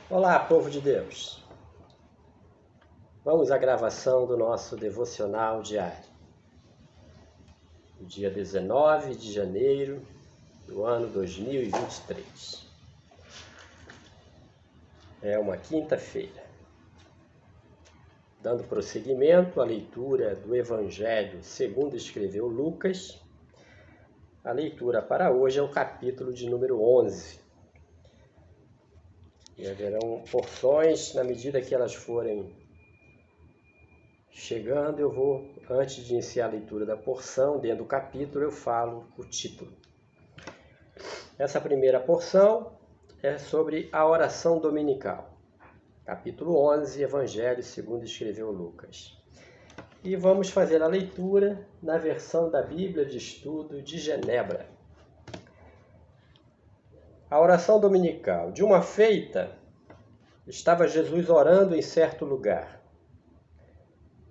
Olá, povo de Deus! Vamos à gravação do nosso devocional diário. No dia 19 de janeiro do ano 2023. É uma quinta-feira. Dando prosseguimento à leitura do Evangelho segundo escreveu Lucas, a leitura para hoje é o capítulo de número 11. E haverão porções, na medida que elas forem chegando, eu vou, antes de iniciar a leitura da porção, dentro do capítulo, eu falo o título. Essa primeira porção é sobre a oração dominical. Capítulo 11, Evangelho segundo escreveu Lucas. E vamos fazer a leitura na versão da Bíblia de Estudo de Genebra. A oração dominical. De uma feita, estava Jesus orando em certo lugar.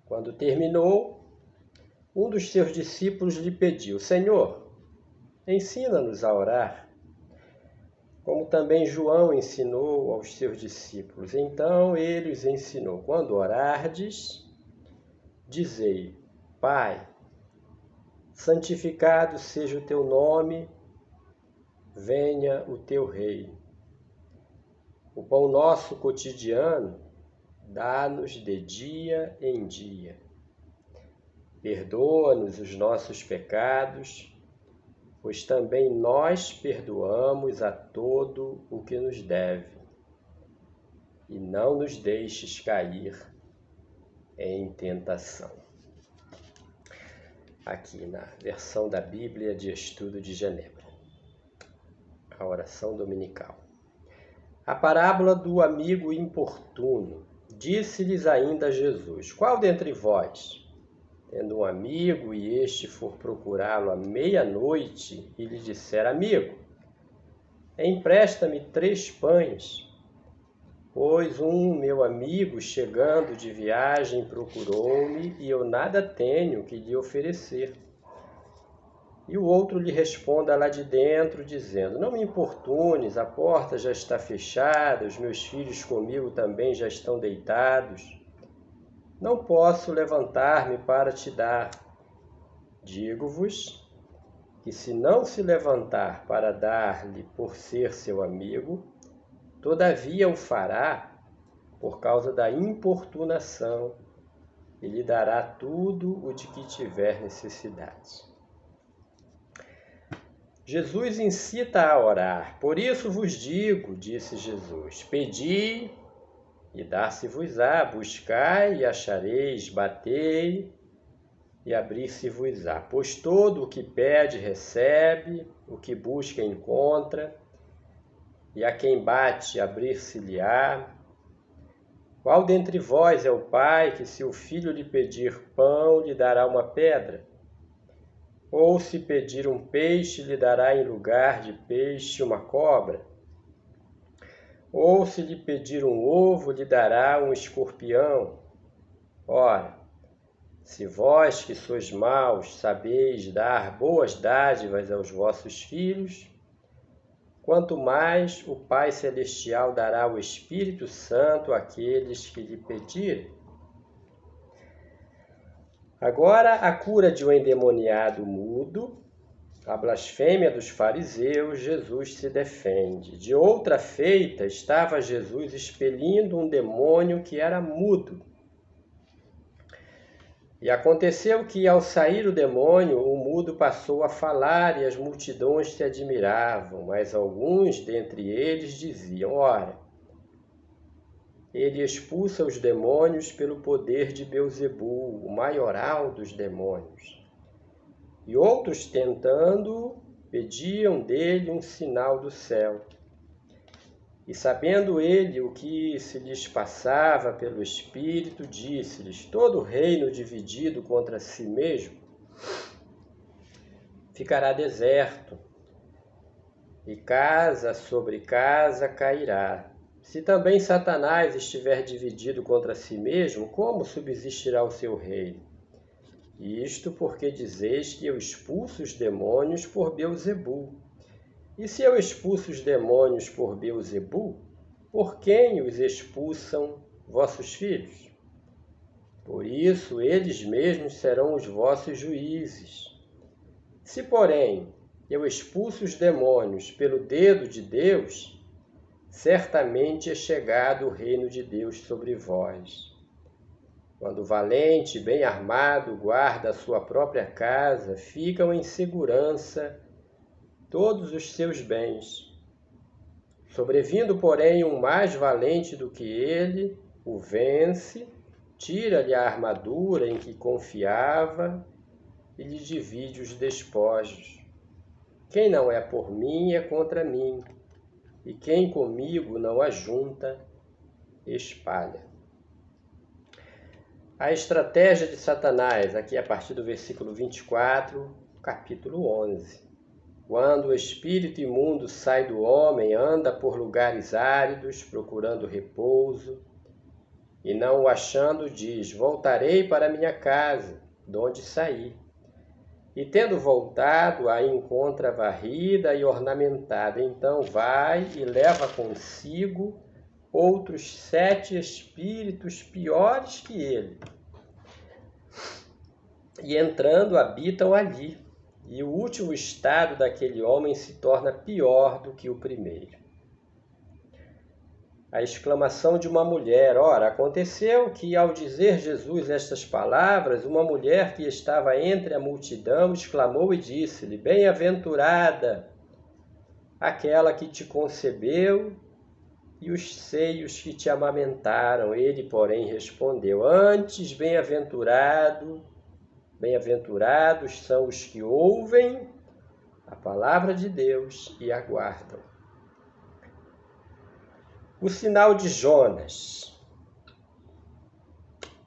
Quando terminou, um dos seus discípulos lhe pediu: Senhor, ensina-nos a orar, como também João ensinou aos seus discípulos. Então ele os ensinou: quando orardes, dizei: Pai, santificado seja o teu nome, venha o teu reino. O pão nosso cotidiano, dá-nos de dia em dia. Perdoa-nos os nossos pecados, pois também nós perdoamos a todo o que nos deve. E não nos deixes cair em tentação. Aqui na versão da Bíblia de Estudo de Genebra. A oração dominical. A parábola do amigo importuno. Disse-lhes ainda Jesus: Qual dentre vós, tendo um amigo e este for procurá-lo à meia-noite e lhe disser: Amigo, empresta-me 3 pães, pois meu amigo, chegando de viagem, procurou-me e eu nada tenho que lhe oferecer. E o outro lhe responda lá de dentro, dizendo: Não me importunes, a porta já está fechada, os meus filhos comigo também já estão deitados. Não posso levantar-me para te dar. Digo-vos que se não se levantar para dar-lhe por ser seu amigo, todavia o fará por causa da importunação e lhe dará tudo o de que tiver necessidade. Jesus incita a orar. Por isso vos digo, disse Jesus, pedi e dar-se-vos-á, buscai e achareis, batei e abrir-se-vos-á. Pois todo o que pede recebe, o que busca encontra, e a quem bate abrir-se-lhe-á. Qual dentre vós é o pai que, se o filho lhe pedir pão, lhe dará uma pedra? Ou se pedir um peixe, lhe dará em lugar de peixe uma cobra? Ou se lhe pedir um ovo, lhe dará um escorpião? Ora, se vós que sois maus sabeis dar boas dádivas aos vossos filhos, quanto mais o Pai Celestial dará o Espírito Santo àqueles que lhe pedirem. Agora, a cura de um endemoniado mudo, a blasfêmia dos fariseus, Jesus se defende. De outra feita, estava Jesus expelindo um demônio que era mudo. E aconteceu que, ao sair o demônio, o mudo passou a falar e as multidões se admiravam, mas alguns dentre eles diziam: Ora, ele expulsa os demônios pelo poder de Beelzebul, o maioral dos demônios. E outros, tentando, pediam dele um sinal do céu. E sabendo ele o que se lhes passava pelo Espírito, disse-lhes: Todo reino dividido contra si mesmo ficará deserto, e casa sobre casa cairá. Se também Satanás estiver dividido contra si mesmo, como subsistirá o seu reino? Isto porque dizeis que eu expulso os demônios por Beelzebul. E se eu expulso os demônios por Beelzebul, por quem os expulsam vossos filhos? Por isso, eles mesmos serão os vossos juízes. Se, porém, eu expulso os demônios pelo dedo de Deus, certamente é chegado o reino de Deus sobre vós. Quando o valente, bem armado, guarda a sua própria casa, ficam em segurança todos os seus bens. Sobrevindo, porém, um mais valente do que ele, o vence, tira-lhe a armadura em que confiava e lhe divide os despojos. Quem não é por mim é contra mim, e quem comigo não ajunta, espalha. A estratégia de Satanás, aqui a partir do versículo 24, capítulo 11. Quando o espírito imundo sai do homem, anda por lugares áridos, procurando repouso, e não o achando, diz: voltarei para minha casa, de onde saí. E tendo voltado, a encontra varrida e ornamentada. Então vai e leva consigo outros 7 espíritos piores que ele. E entrando, habitam ali. E o último estado daquele homem se torna pior do que o primeiro. A exclamação de uma mulher. Ora, aconteceu que, ao dizer Jesus estas palavras, uma mulher que estava entre a multidão exclamou e disse-lhe: bem-aventurada aquela que te concebeu e os seios que te amamentaram. Ele, porém, respondeu: antes, bem-aventurados são os que ouvem a palavra de Deus e aguardam. O sinal de Jonas.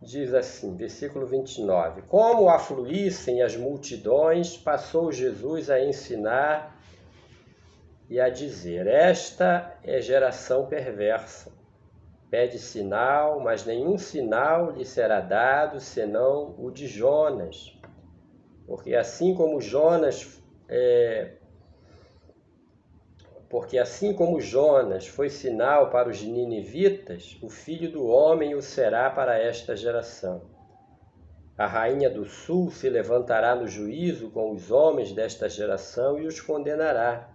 Diz assim, versículo 29. Como afluíssem as multidões, passou Jesus a ensinar e a dizer: esta é geração perversa. Pede sinal, mas nenhum sinal lhe será dado, senão o de Jonas. Porque assim como Jonas foi sinal para os ninivitas, o Filho do Homem o será para esta geração. A rainha do sul se levantará no juízo com os homens desta geração e os condenará,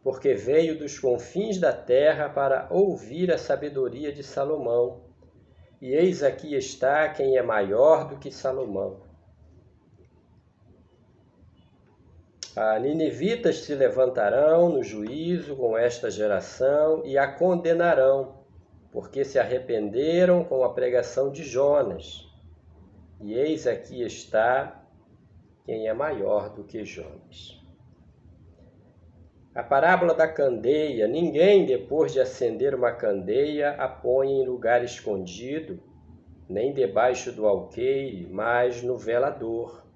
porque veio dos confins da terra para ouvir a sabedoria de Salomão. E eis aqui está quem é maior do que Salomão. As ninivitas se levantarão no juízo com esta geração e a condenarão, porque se arrependeram com a pregação de Jonas. E eis aqui está quem é maior do que Jonas. A parábola da candeia. Ninguém, depois de acender uma candeia, a põe em lugar escondido, nem debaixo do alqueire, mas no velador,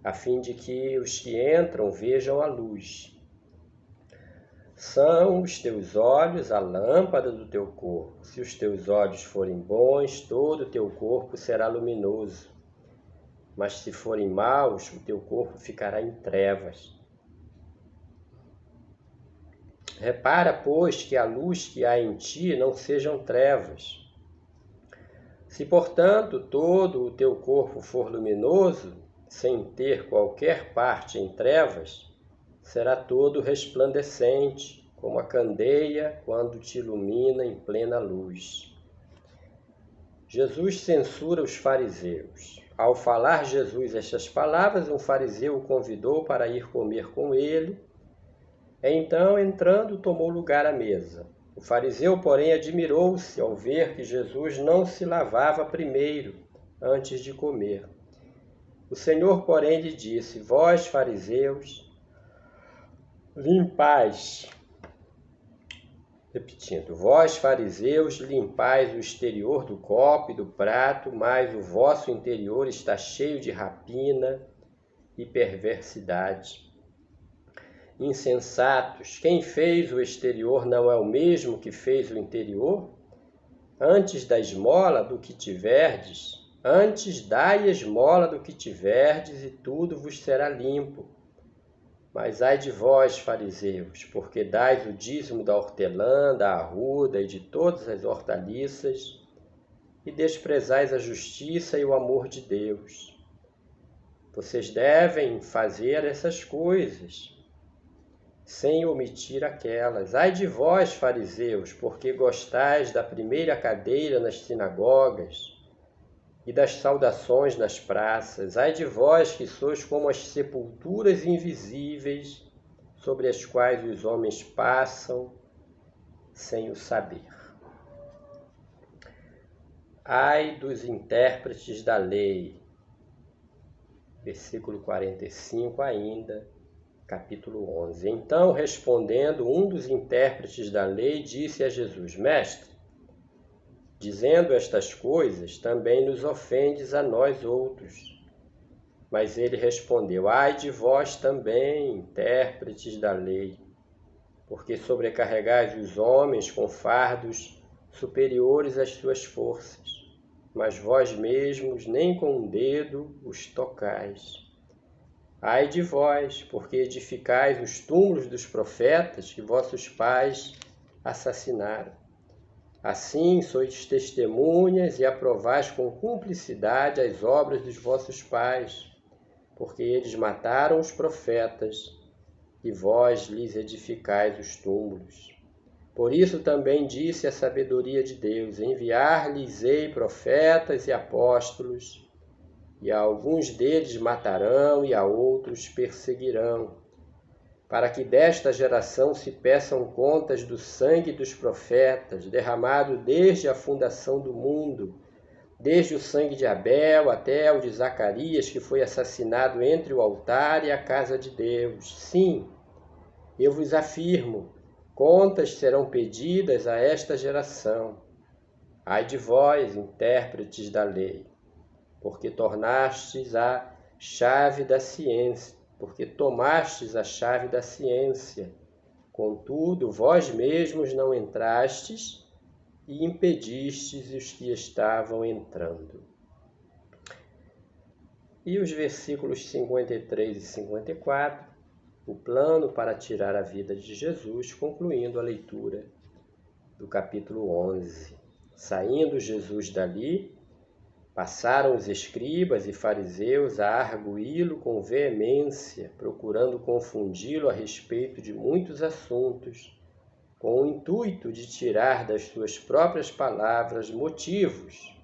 a fim de que os que entram vejam a luz. São os teus olhos a lâmpada do teu corpo. Se os teus olhos forem bons, todo o teu corpo será luminoso. Mas se forem maus, o teu corpo ficará em trevas. Repara, pois, que a luz que há em ti não sejam trevas. Se, portanto, todo o teu corpo for luminoso, sem ter qualquer parte em trevas, será todo resplandecente, como a candeia quando te ilumina em plena luz. Jesus censura os fariseus. Ao falar Jesus estas palavras, um fariseu o convidou para ir comer com ele. Então, entrando, tomou lugar à mesa. O fariseu, porém, admirou-se ao ver que Jesus não se lavava primeiro, antes de comer. O Senhor, porém, lhe disse: vós, fariseus, limpais. Repetindo: vós, fariseus, limpais o exterior do copo e do prato, mas o vosso interior está cheio de rapina e perversidade. Insensatos, quem fez o exterior não é o mesmo que fez o interior? Antes da esmola do que tiverdes, antes dai esmola do que tiverdes, e tudo vos será limpo. Mas ai de vós, fariseus, porque dais o dízimo da hortelã, da arruda e de todas as hortaliças, e desprezais a justiça e o amor de Deus. Vocês devem fazer essas coisas, sem omitir aquelas. Ai de vós, fariseus, porque gostais da primeira cadeira nas sinagogas e das saudações nas praças. Ai de vós, que sois como as sepulturas invisíveis, sobre as quais os homens passam sem o saber. Ai dos intérpretes da lei. Versículo 45 ainda, capítulo 11. Então, respondendo, um dos intérpretes da lei disse a Jesus: Mestre, dizendo estas coisas, também nos ofendes a nós outros. Mas ele respondeu: Ai de vós também, intérpretes da lei, porque sobrecarregais os homens com fardos superiores às suas forças, mas vós mesmos nem com um dedo os tocais. Ai de vós, porque edificais os túmulos dos profetas que vossos pais assassinaram. Assim sois testemunhas e aprovais com cumplicidade as obras dos vossos pais, porque eles mataram os profetas e vós lhes edificais os túmulos. Por isso também disse a sabedoria de Deus: enviar-lhes-ei profetas e apóstolos, e a alguns deles matarão e a outros perseguirão, para que desta geração se peçam contas do sangue dos profetas, derramado desde a fundação do mundo, desde o sangue de Abel até o de Zacarias, que foi assassinado entre o altar e a casa de Deus. Sim, eu vos afirmo, contas serão pedidas a esta geração. Ai de vós, intérpretes da lei, porque tornastes a chave da ciência, porque tomastes a chave da ciência. Contudo, vós mesmos não entrastes e impedistes os que estavam entrando. E os versículos 53 e 54, o plano para tirar a vida de Jesus, concluindo a leitura do capítulo 11. Saindo Jesus dali, passaram os escribas e fariseus a argüí-lo com veemência, procurando confundi-lo a respeito de muitos assuntos, com o intuito de tirar das suas próprias palavras motivos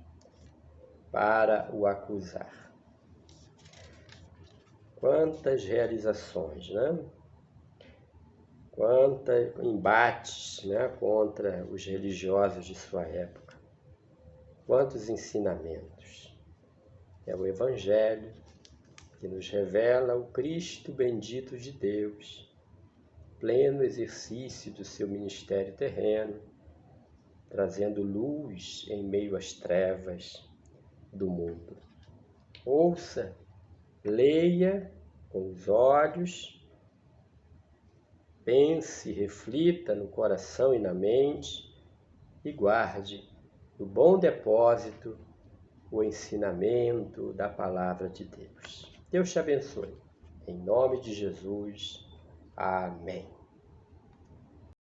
para o acusar. Quantas realizações, né? Quantos embates, né, contra os religiosos de sua época. Quantos ensinamentos. É o Evangelho que nos revela o Cristo bendito de Deus, pleno exercício do seu ministério terreno, trazendo luz em meio às trevas do mundo. Ouça, leia com os olhos, pense, reflita no coração e na mente e guarde no bom depósito o ensinamento da palavra de Deus. Deus te abençoe. Em nome de Jesus. Amém.